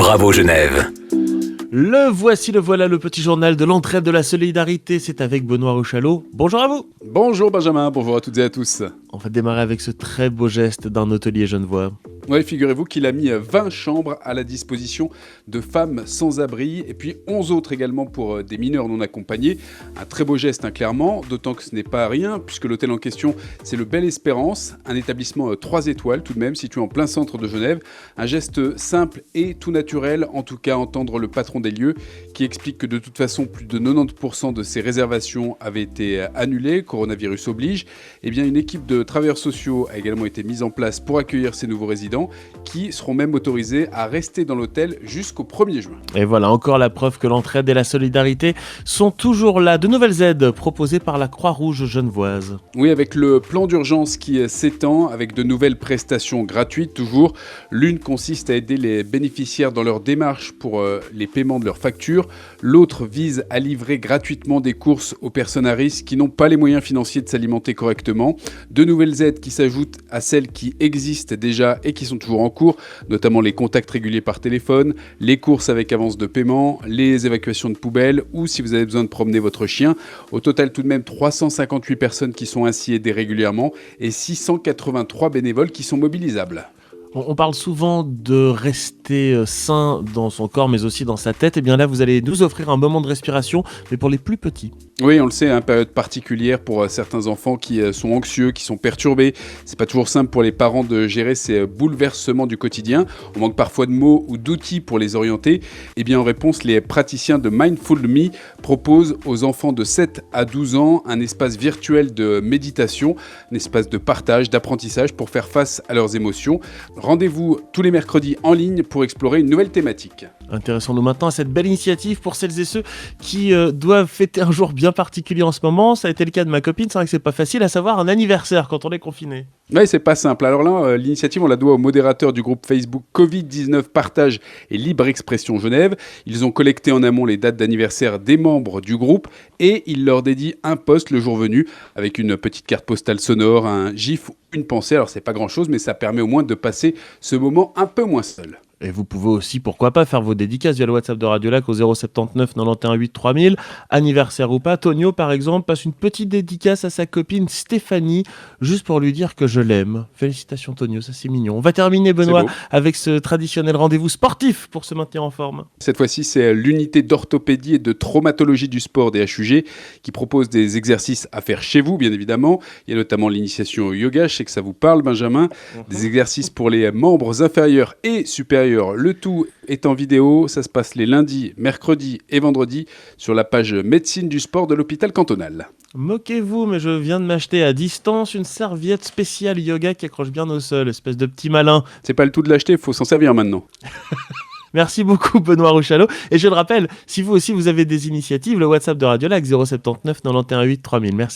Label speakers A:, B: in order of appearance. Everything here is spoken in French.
A: Bravo Genève.
B: Le voici, le voilà, le petit journal de l'entraide de la solidarité. C'est avec Benoît Rochalot. Bonjour à vous.
C: Bonjour Benjamin, bonjour à toutes et à tous.
B: On va démarrer avec ce très beau geste d'un hôtelier genevois.
C: Oui, figurez-vous qu'il a mis 20 chambres à la disposition de femmes sans abri et puis 11 autres également pour des mineurs non accompagnés. Un très beau geste, clairement, d'autant que ce n'est pas rien puisque l'hôtel en question, c'est le Belle Espérance, un établissement 3 étoiles tout de même, situé en plein centre de Genève. Un geste simple et tout naturel, en tout cas entendre le patron des lieux qui explique que de toute façon, plus de 90% de ces réservations avaient été annulées, coronavirus oblige. Eh bien, une équipe de travailleurs sociaux a également été mise en place pour accueillir ces nouveaux résidents qui seront même autorisés à rester dans l'hôtel jusqu'au 1er juin.
B: Et voilà encore la preuve que l'entraide et la solidarité sont toujours là. De nouvelles aides proposées par la Croix-Rouge genevoise.
C: Oui, avec le plan d'urgence qui s'étend, avec de nouvelles prestations gratuites toujours. L'une consiste à aider les bénéficiaires dans leur démarche pour les paiements de leurs factures. L'autre vise à livrer gratuitement des courses aux personnes à risque qui n'ont pas les moyens financiers de s'alimenter correctement. De nouvelles aides qui s'ajoutent à celles qui existent déjà et qui sont toujours en cours, notamment les contacts réguliers par téléphone, les courses avec avance de paiement, les évacuations de poubelles ou si vous avez besoin de promener votre chien. Au total, tout de même 358 personnes qui sont ainsi aidées régulièrement et 683 bénévoles qui sont mobilisables.
B: On parle souvent de rester sain dans son corps, mais aussi dans sa tête. Et bien là, vous allez nous offrir un moment de respiration, mais pour les plus petits.
C: Oui, on le sait, une période particulière pour certains enfants qui sont anxieux, qui sont perturbés. C'est pas toujours simple pour les parents de gérer ces bouleversements du quotidien. On manque parfois de mots ou d'outils pour les orienter. Et bien en réponse, les praticiens de Mindful Me proposent aux enfants de 7 à 12 ans un espace virtuel de méditation, un espace de partage, d'apprentissage pour faire face à leurs émotions. Rendez-vous tous les mercredis en ligne pour explorer une nouvelle thématique.
B: Intéressons-nous maintenant à cette belle initiative pour celles et ceux qui doivent fêter un jour bien particulier en ce moment. Ça a été le cas de ma copine. C'est vrai que c'est pas facile à savoir un anniversaire quand on est confiné.
C: Oui, c'est pas simple. Alors là, l'initiative, on la doit aux modérateurs du groupe Facebook Covid-19 Partage et Libre Expression Genève. Ils ont collecté en amont les dates d'anniversaire des membres du groupe et ils leur dédient un post le jour venu avec une petite carte postale sonore, un gif, une pensée. Alors c'est pas grand-chose, mais ça permet au moins de passer ce moment un peu moins seul.
B: Et vous pouvez aussi, pourquoi pas, faire vos dédicaces via le WhatsApp de Radio Lac au 079 91 8 3000. Anniversaire ou pas, Tonio par exemple passe une petite dédicace à sa copine Stéphanie, juste pour lui dire que je l'aime. Félicitations Tonio, ça c'est mignon. On va terminer Benoît avec ce traditionnel rendez-vous sportif pour se maintenir en forme.
C: Cette fois-ci, c'est l'unité d'orthopédie et de traumatologie du sport des HUG qui propose des exercices à faire chez vous, bien évidemment. Il y a notamment l'initiation au yoga, je sais que ça vous parle Benjamin. Des exercices pour les membres inférieurs et supérieurs. Le tout est en vidéo, ça se passe les lundis, mercredis et vendredis sur la page médecine du sport de l'hôpital cantonal.
B: Moquez-vous, mais je viens de m'acheter à distance une serviette spéciale yoga qui accroche bien au sol, espèce de petit malin.
C: C'est pas le tout de l'acheter, il faut s'en servir maintenant.
B: Merci beaucoup Benoît Rochalot. Et je le rappelle, si vous aussi vous avez des initiatives, le WhatsApp de Radio Lac 079 91 8 3000. Merci.